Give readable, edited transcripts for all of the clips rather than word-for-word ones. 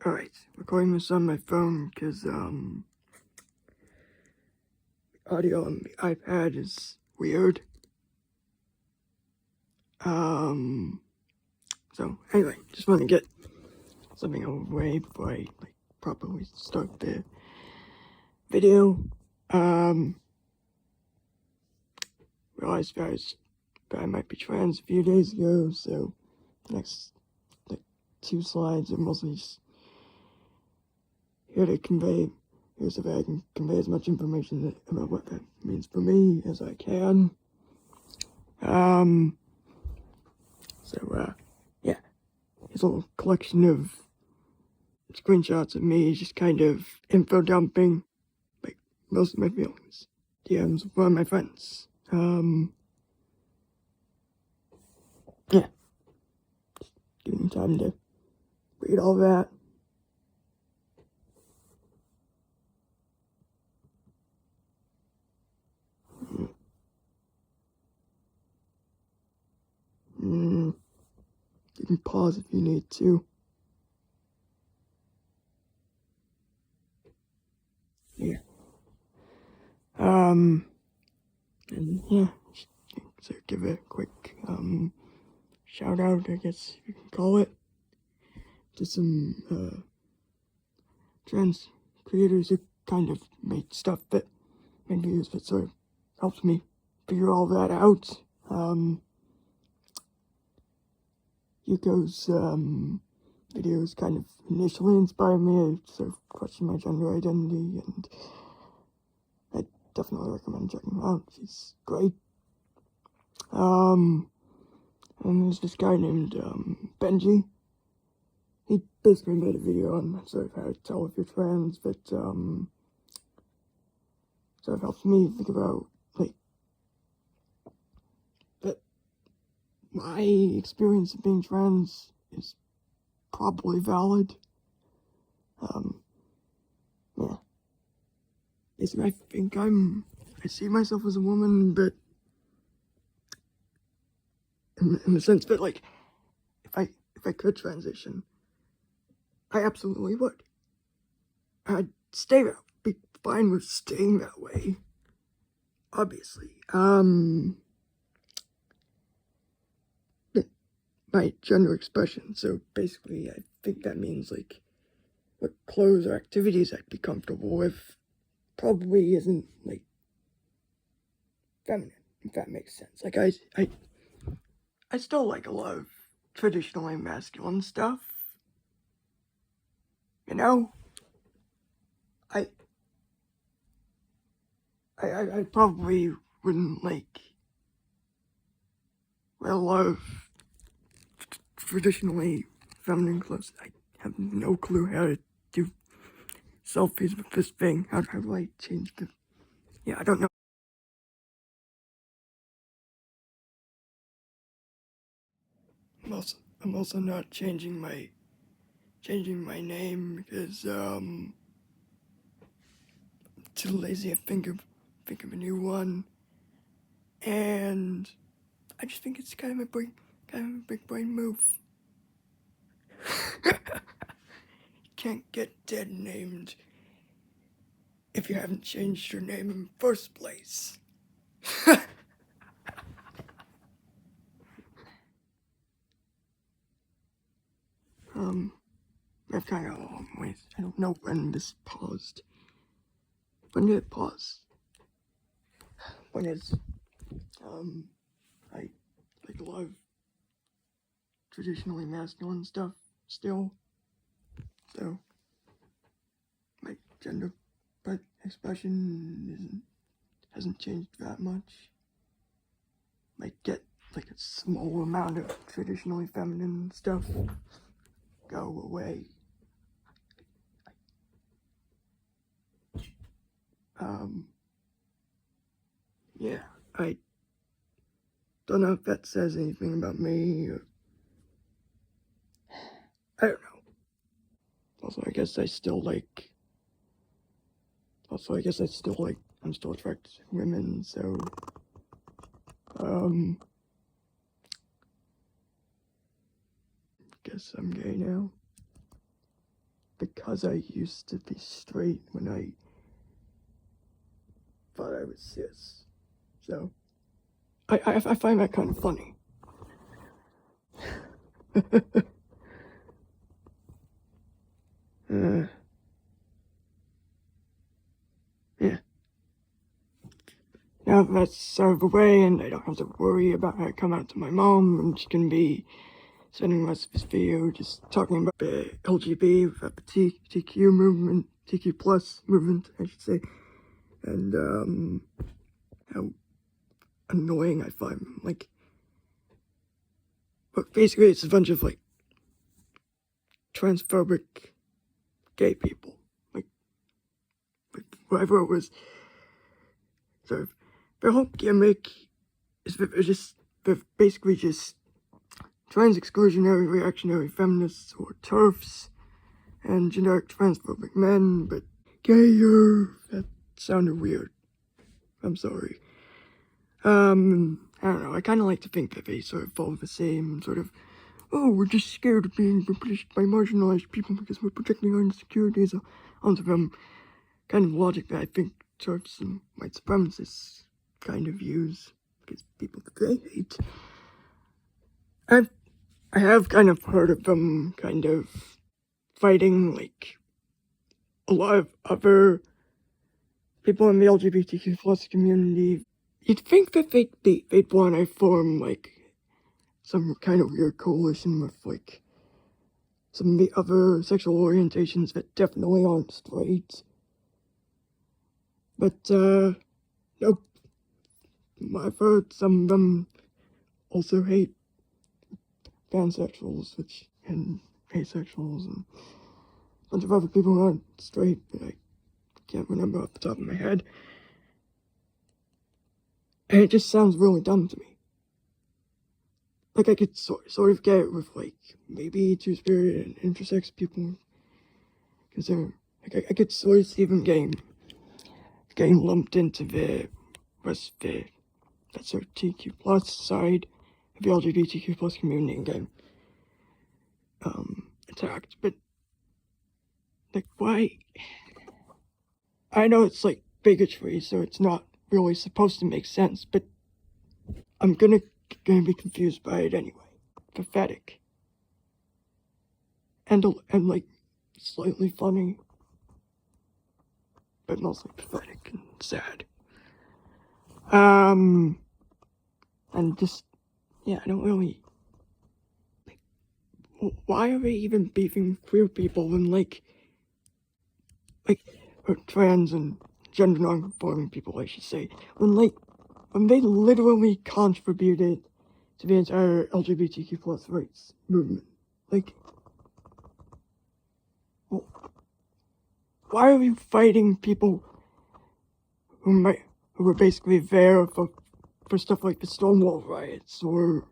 Alright, recording this on my phone because, audio on the iPad is weird. So anyway, just want to get something out of the way before I, properly start the video. Realized, guys, that I might be trans a few days ago, so the next, 2 slides are mostly just here to convey, here's if I can convey as much information about what that means for me as I can. Yeah, here's a little collection of screenshots of me just kind of info dumping, like, most of my feelings. DMs with one of my friends. Yeah. Give me time to read all that. You can pause if you need to. Yeah. And yeah, so give a quick, shout out, I guess you can call it, to some, trans creators who kind of made stuff that made videos that sort of helped me figure all that out. Yuko's, videos kind of initially inspired me to sort of question my gender identity, and I definitely recommend checking her out. She's great. And there's this guy named, Benji. He basically made a video on sort of how to tell if you're trans, but, sort of helps me think about, that my experience of being trans is probably valid. Yeah. Basically, I think I see myself as a woman, but in the sense that, if I could transition, I absolutely would. I'd be fine with staying that way, obviously. My gender expression, so basically I think that means, what clothes or activities I'd be comfortable with probably isn't, feminine, if that makes sense. I still like a lot of traditionally masculine stuff, you know? I probably wouldn't, wear a lot of traditionally feminine clothes. I have no clue how to do selfies with this thing. How do I change the... Yeah, I don't know. I'm also not changing my name because I'm too lazy to think of a new one, and I just think it's kind of a big brain move. Can't get dead named if you haven't changed your name in the first place. I've kind of a long ways. I don't know when this paused. When did it pause? When is, I love traditionally masculine stuff still. So, my gender expression hasn't changed that much. Might get a small amount of traditionally feminine stuff go away. Yeah, I don't know if that says anything about me, or I don't know. Also, I guess I still I'm still attracted to women, so, guess I'm gay now. because I used to be straight when I thought I was cis. So, I find that kind of funny. Yeah. Now that's out of the way, and I don't have to worry about how I come out to my mom. I'm just gonna be spending the rest of this video just talking about the LGBTQ movement, TQ plus movement, I should say, and how annoying I find them. Like, but basically, it's a bunch of like transphobic gay people, like whoever it was. So their whole gimmick is that they're basically just trans exclusionary reactionary feminists or TERFs and generic transphobic men, but gayer. That sounded weird. I'm sorry. I don't know, I kind of like to think that they sort of follow the same sort of, oh, we're just scared of being replaced by marginalized people because we're projecting our insecurities onto them kind of logic that I think TERFs and white supremacists kind of use because people that they hate. I have kind of heard of them kind of fighting like a lot of other people in the LGBTQ plus community. You'd think that they'd want to form like some kind of weird coalition with like some of the other sexual orientations that definitely aren't straight. But nope. I've heard some of them also hate pansexuals, and asexuals, and a bunch of other people who aren't straight, but I can't remember off the top of my head. And it just sounds really dumb to me. Like, I could sort of get it with, like, maybe two-spirit and intersex people, because they're, like, I could sort of see them getting lumped into the that's their TQ plus side of the LGBTQ plus community and getting attacked, but like, why? I know it's like bigotry, so it's not really supposed to make sense, but I'm gonna be confused by it anyway. Pathetic. And like slightly funny, but mostly pathetic and sad. And just, yeah, I don't really, like, why are they even beefing queer people when, like, or trans and gender non-conforming people, I should say, when they literally contributed to the entire LGBTQ plus rights movement. Like, well, why are we fighting people who were basically there for stuff like the Stonewall riots or,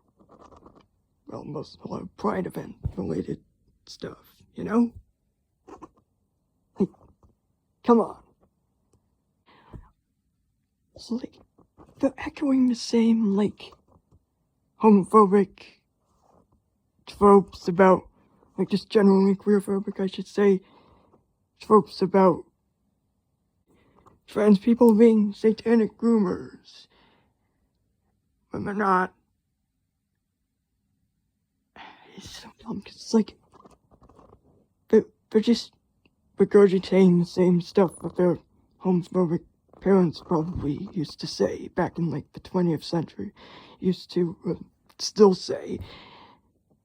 well, a lot of Pride event related stuff, you know? Like, come on. So, like, they're echoing the same, like, homophobic tropes about, like, just generally queerphobic, I should say, tropes about trans people being satanic groomers when they're not. It's so dumb, because it's like, they're just regurgitating the same stuff that their homophobic parents probably used to say back in, like, the 20th century, used to still say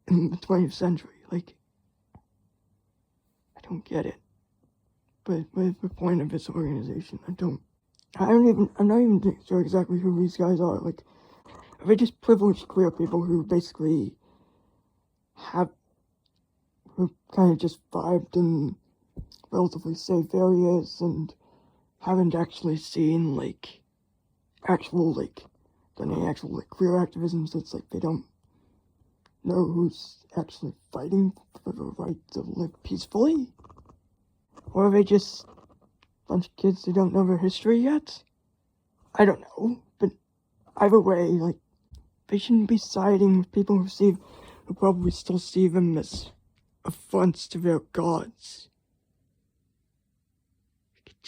in the 20th century. Like, I don't get it. But what is the point of this organization? I'm not even sure exactly who these guys are. Like, are they just privileged queer people who basically who kind of just vibed in relatively safe areas and haven't actually seen, like, done any actual, like, queer activism, so it's like they don't know who's actually fighting for the right to live peacefully? Or are they just a bunch of kids who don't know their history yet? I don't know, but either way, like, they shouldn't be siding with people who probably still see them as affronts to their gods.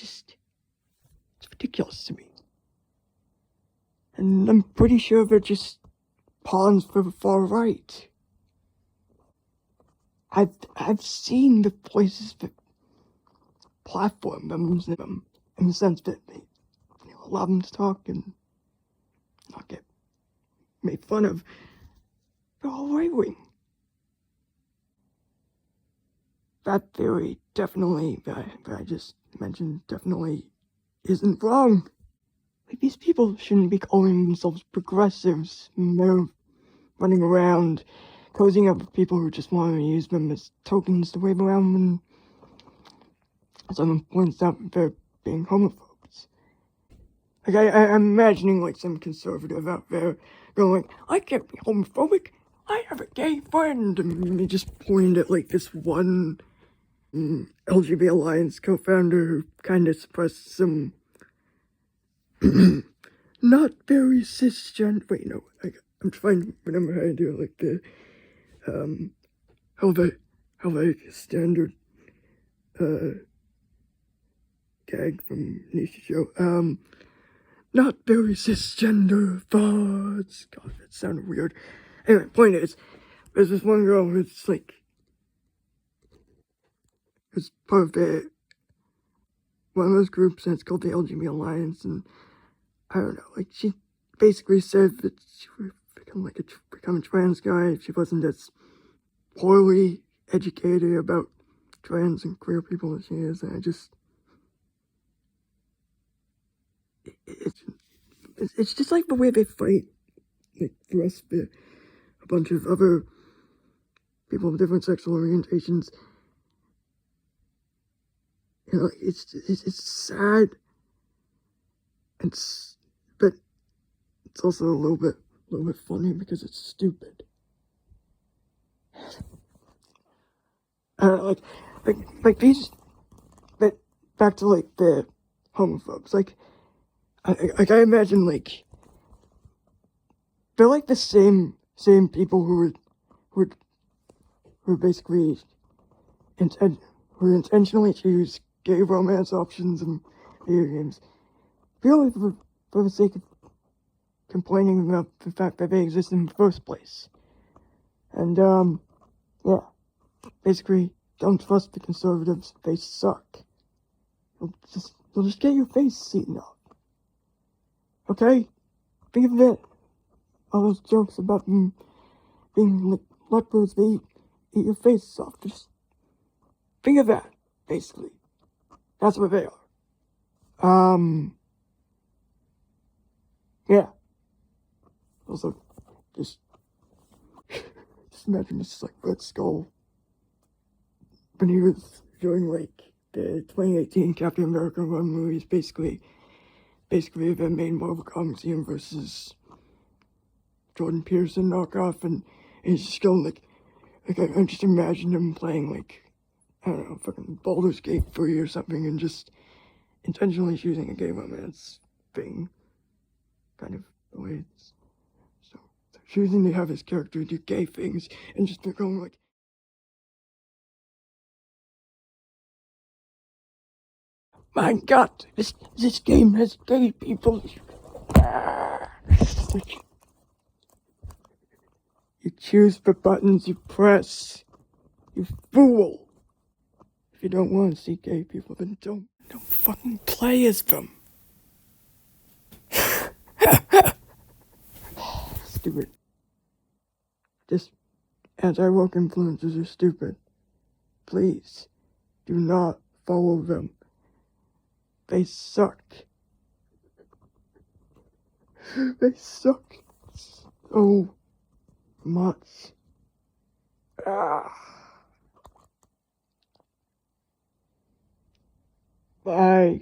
it's ridiculous to me. And I'm pretty sure they're just pawns for the far right. I've seen the places that platform them in the sense that they allow them to talk and not get made fun of. They're all right wing. That theory definitely, that I just mentioned, definitely isn't wrong. Like, these people shouldn't be calling themselves progressives. They're running around, cozying up with people who just want to use them as tokens to wave around when someone points out that they're being homophobes. Like, I'm imagining, like, some conservative out there going, like, I can't be homophobic, I have a gay friend, and they just pointed at, like, this one LGBT Alliance co-founder who kind of expressed some not very cisgender. Wait, no, I'm trying to remember how to do it, like the how the standard gag from Nisha show. Not very cisgender thoughts. God, that sounded weird. Anyway, point is, there's this one girl who's like, who's part of one of those groups, and it's called the LGBT Alliance, and I don't know, like, she basically said that she would become a trans guy if she wasn't as poorly educated about trans and queer people as she is, and I just, it's just like the way they fight, like, the rest of a bunch of other people with different sexual orientations. You know, it's sad, but it's also a little bit funny because it's stupid. I don't know, like these, but back to like the homophobes. Like I imagine like they're like the same people who basically who intentionally choose gay romance options in video games purely for the sake of complaining about the fact that they exist in the first place. And yeah, basically, don't trust the conservatives. They suck. They'll just get your face eaten off. Okay? Think of it. All those jokes about them being like leopards, they eat your face off. Just think of that, basically. That's what they are. Yeah. Also, just imagine this like Red Skull when he was doing like the 2018 Captain America run movies, basically the main Marvel Comics universe versus Jordan Peterson knockoff, and he's just going like I just imagine him playing like, I don't know, fucking Baldur's Gate 3 or something, and just intentionally choosing a gay romance thing, kind of the way it's so choosing to have his character do gay things, and just going like, my God, this game has gay people. You choose the buttons you press. You fool. If you don't want to see gay people, then don't fucking play as them. Stupid. Just anti-woke influencers are stupid. Please, do not follow them. They suck. They suck so much. Bye.